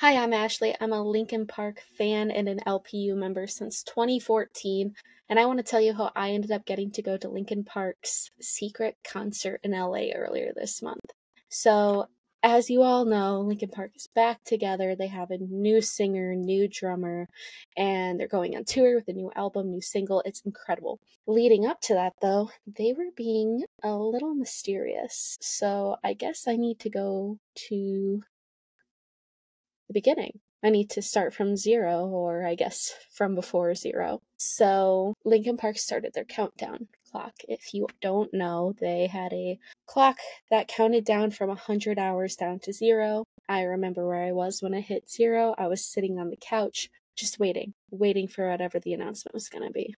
Hi, I'm Ashley. I'm a Linkin Park fan and an LPU member since 2014, and I want to tell you how I ended up getting to go to Linkin Park's secret concert in LA earlier this month. So, as you all know, Linkin Park is back together. They have a new singer, new drummer, and they're going on tour with a new album, new single. It's incredible. Leading up to that, though, they were being a little mysterious. So, I guess I need to go to the beginning. I need to start from zero, or I guess from before zero. So Linkin Park started their countdown clock. If you don't know, they had a clock that counted down from 100 hours down to zero. I remember where I was when I hit zero. I was sitting on the couch, just waiting for whatever the announcement was going to be.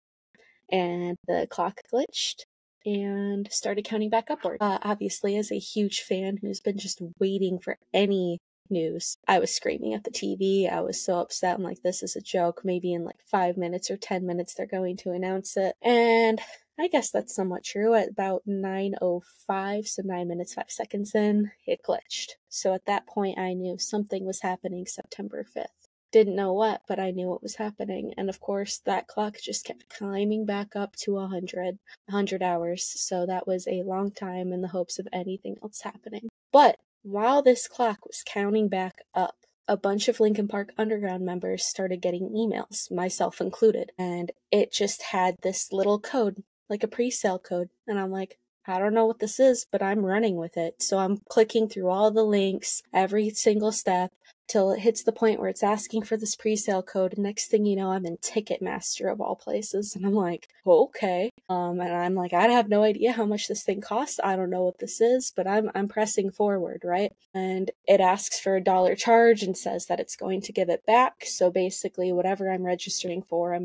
And the clock glitched and started counting back upward. Obviously, as a huge fan who's been just waiting for any news, I was screaming at the TV. I was so upset. I'm like, this is a joke. Maybe in like 5 minutes or 10 minutes they're going to announce it. And I guess that's somewhat true. At about 9:05, so 9 minutes 5 seconds in, it glitched. So at that point I knew something was happening September 5th. Didn't know what, but I knew what was happening. And of course, that clock just kept climbing back up to 100 hours. So that was a long time in the hopes of anything else happening. But while this clock was counting back up, a bunch of Linkin Park Underground members started getting emails, myself included. And it just had this little code, like a pre-sale code. And I'm like, I don't know what this is, but I'm running with it. So I'm clicking through all the links, every single step, till it hits the point where it's asking for this pre-sale code. And next thing you know, I'm in Ticketmaster of all places. And I'm like, okay. And I'm like, I have no idea how much this thing costs. I don't know what this is, but I'm pressing forward, right? And it asks for $1 charge and says that it's going to give it back. So basically, whatever I'm registering for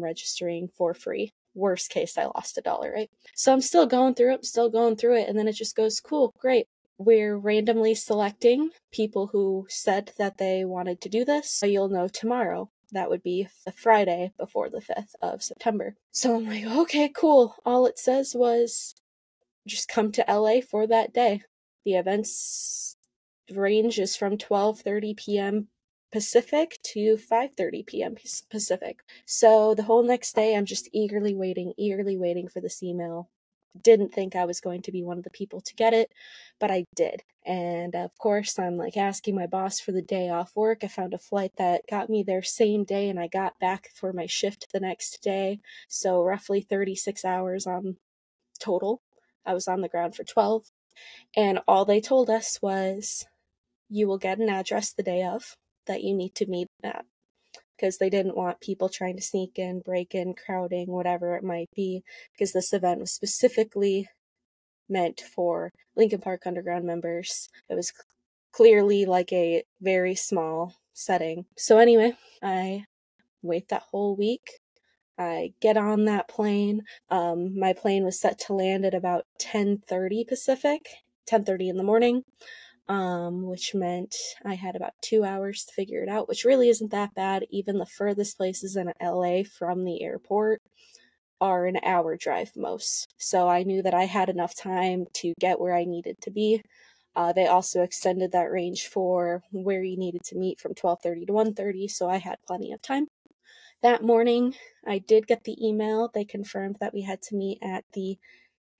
free. Worst case, I lost $1, right? So I'm still going through it, and then it just goes, cool, great. We're randomly selecting people who said that they wanted to do this. So you'll know tomorrow. That would be the Friday before the 5th of September. So I'm like, okay, cool. All it says was just come to LA for that day. The event's range is from 12:30 p.m. Pacific to 5:30 p.m. Pacific. So the whole next day, I'm just eagerly waiting for this email. Didn't think I was going to be one of the people to get it, but I did. And of course, I'm like asking my boss for the day off work. I found a flight that got me there same day, and I got back for my shift the next day. So roughly 36 hours on total. I was on the ground for 12. And all they told us was, you will get an address the day of that you need to meet at. Because they didn't want people trying to sneak in, break in, crowding, whatever it might be, because this event was specifically meant for Linkin Park Underground members. It was clearly like a very small setting. So anyway, I wait that whole week. I get on that plane. My plane was set to land at about 10:30 Pacific, 10:30 in the morning. Which meant I had about 2 hours to figure it out, which really isn't that bad. Even the furthest places in LA from the airport are an hour drive most. So I knew that I had enough time to get where I needed to be. They also extended that range for where you needed to meet from 12:30 to 1:30, so I had plenty of time. That morning, I did get the email. They confirmed that we had to meet at the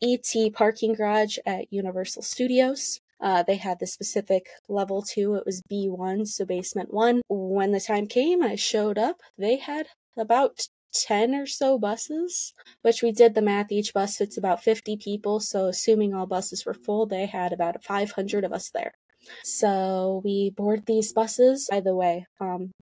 ET parking garage at Universal Studios. They had the specific level 2. It was B1, so basement 1. When the time came, I showed up. They had about 10 or so buses, which we did the math. Each bus fits about 50 people, so assuming all buses were full, they had about 500 of us there. So we board these buses. By the way,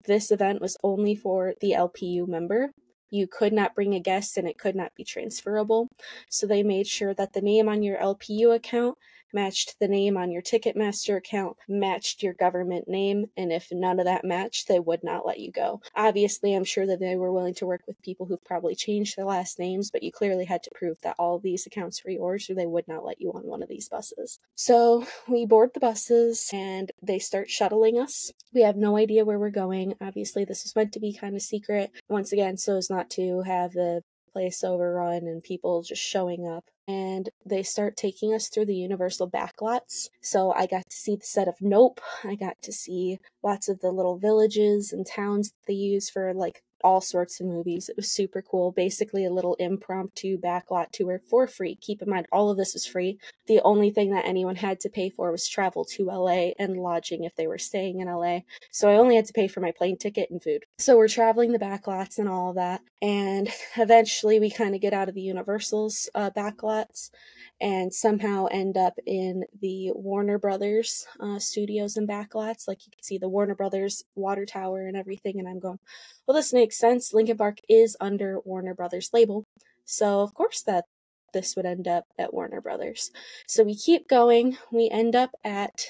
this event was only for the LPU member. You could not bring a guest, and it could not be transferable. So they made sure that the name on your LPU account matched the name on your Ticketmaster account, matched your government name, and if none of that matched, they would not let you go. Obviously, I'm sure that they were willing to work with people who've probably changed their last names, but you clearly had to prove that all of these accounts were yours, or they would not let you on one of these buses. So we board the buses, and they start shuttling us. We have no idea where we're going. Obviously, this was meant to be kind of secret, once again, so as not to have the place overrun and people just showing up. and they start taking us through the Universal Backlots. So I got to see the set of Nope. I got to see lots of the little villages and towns that they use for like all sorts of movies. It was super cool. Basically a little impromptu backlot tour for free. Keep in mind, all of this was free. The only thing that anyone had to pay for was travel to LA and lodging if they were staying in LA. So I only had to pay for my plane ticket and food. So we're traveling the backlots and all of that. And eventually we kind of get out of the Universal's backlots and somehow end up in the Warner Brothers studios and backlots. Like you can see the Warner Brothers water tower and everything. And I'm going, well, this makes sense. Linkin Park is under Warner Brothers label. So of course that this would end up at Warner Brothers. So we keep going. We end up at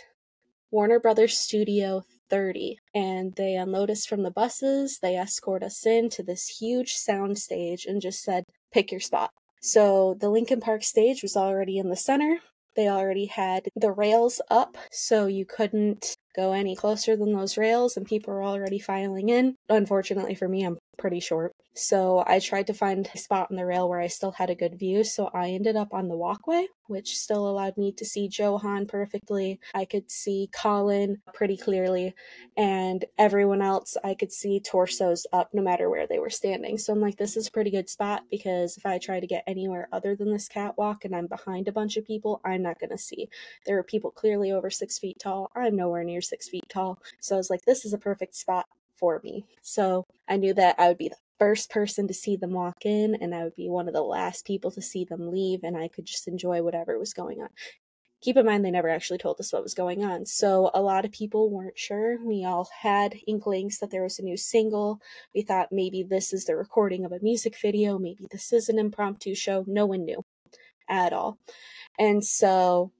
Warner Brothers Studio 30, and they unload us from the buses. They escort us into this huge sound stage and just said, pick your spot. So the Linkin Park stage was already in the center. They already had the rails up, so you couldn't go any closer than those rails, and people were already filing in. Unfortunately for me, I'm pretty short. So I tried to find a spot on the rail where I still had a good view, so I ended up on the walkway, which still allowed me to see Johan perfectly. I could see Colin pretty clearly, and everyone else I could see torsos up no matter where they were standing. So I'm like, this is a pretty good spot, because if I try to get anywhere other than this catwalk and I'm behind a bunch of people, I'm not going to see. There are people clearly over 6 feet tall. I'm nowhere near 6 feet tall. So I was like, this is a perfect spot for me. So I knew that I would be the first person to see them walk in, and I would be one of the last people to see them leave, and I could just enjoy whatever was going on. Keep in mind, they never actually told us what was going on, so a lot of people weren't sure. We all had inklings that there was a new single. We thought maybe this is the recording of a music video, maybe this is an impromptu show. No one knew at all. And so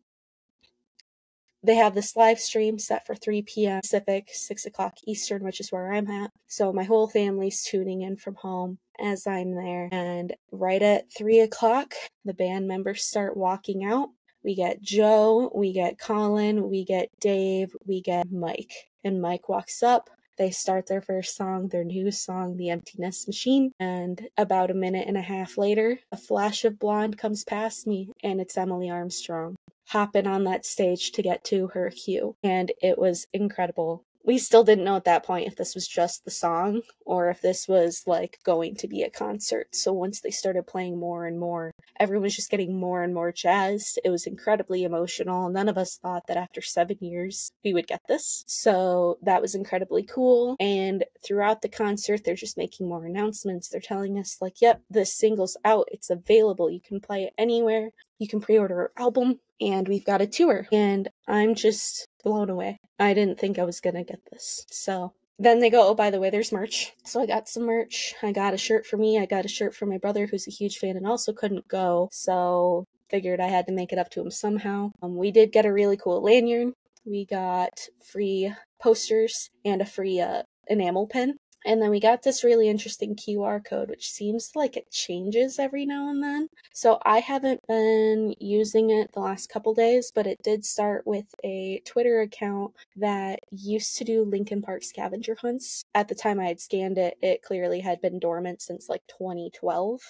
they have this live stream set for 3 p.m. Pacific, 6 o'clock Eastern, which is where I'm at. So my whole family's tuning in from home as I'm there. And right at 3 o'clock, the band members start walking out. We get Joe, we get Colin, we get Dave, we get Mike. And Mike walks up. They start their first song, their new song, The Emptiness Machine. And about a minute and a half later, a flash of blonde comes past me, and it's Emily Armstrong hopping on that stage to get to her cue. And it was incredible. We still didn't know at that point if this was just the song or if this was like going to be a concert. So once they started playing more and more, everyone was just getting more and more jazzed. It was incredibly emotional. None of us thought that after 7 years we would get this. So that was incredibly cool. And throughout the concert, they're just making more announcements. They're telling us like, yep, this single's out. It's available. You can play it anywhere. You can pre-order our album, and we've got a tour. And I'm just blown away. I didn't think I was gonna get this. So then they go, oh, by the way, there's merch. So I got some merch. I got a shirt for me. I got a shirt for my brother, who's a huge fan and also couldn't go. So figured I had to make it up to him somehow. We did get a really cool lanyard. We got free posters and a free enamel pin. And then we got this really interesting QR code, which seems like it changes every now and then. So I haven't been using it the last couple days, but it did start with a Twitter account that used to do Linkin Park scavenger hunts. At the time I had scanned it, it clearly had been dormant since like 2012.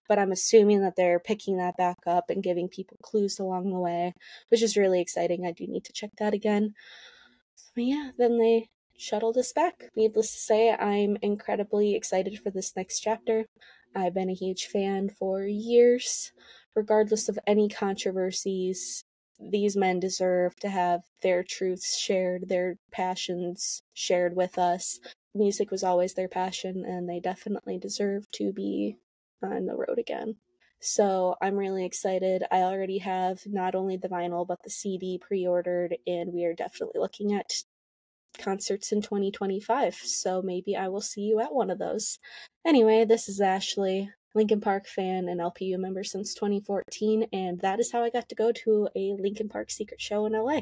But I'm assuming that they're picking that back up and giving people clues along the way, which is really exciting. I do need to check that again. But yeah, then they shuttled us back. Needless to say, I'm incredibly excited for this next chapter. I've been a huge fan for years. Regardless of any controversies, these men deserve to have their truths shared, their passions shared with us. Music was always their passion, and they definitely deserve to be on the road again. So I'm really excited. I already have not only the vinyl, but the CD pre-ordered, and we are definitely looking at concerts in 2025, so maybe I will see you at one of those. Anyway, this is Ashley, Linkin Park fan and LPU member since 2014, and that is how I got to go to a Linkin Park secret show in LA.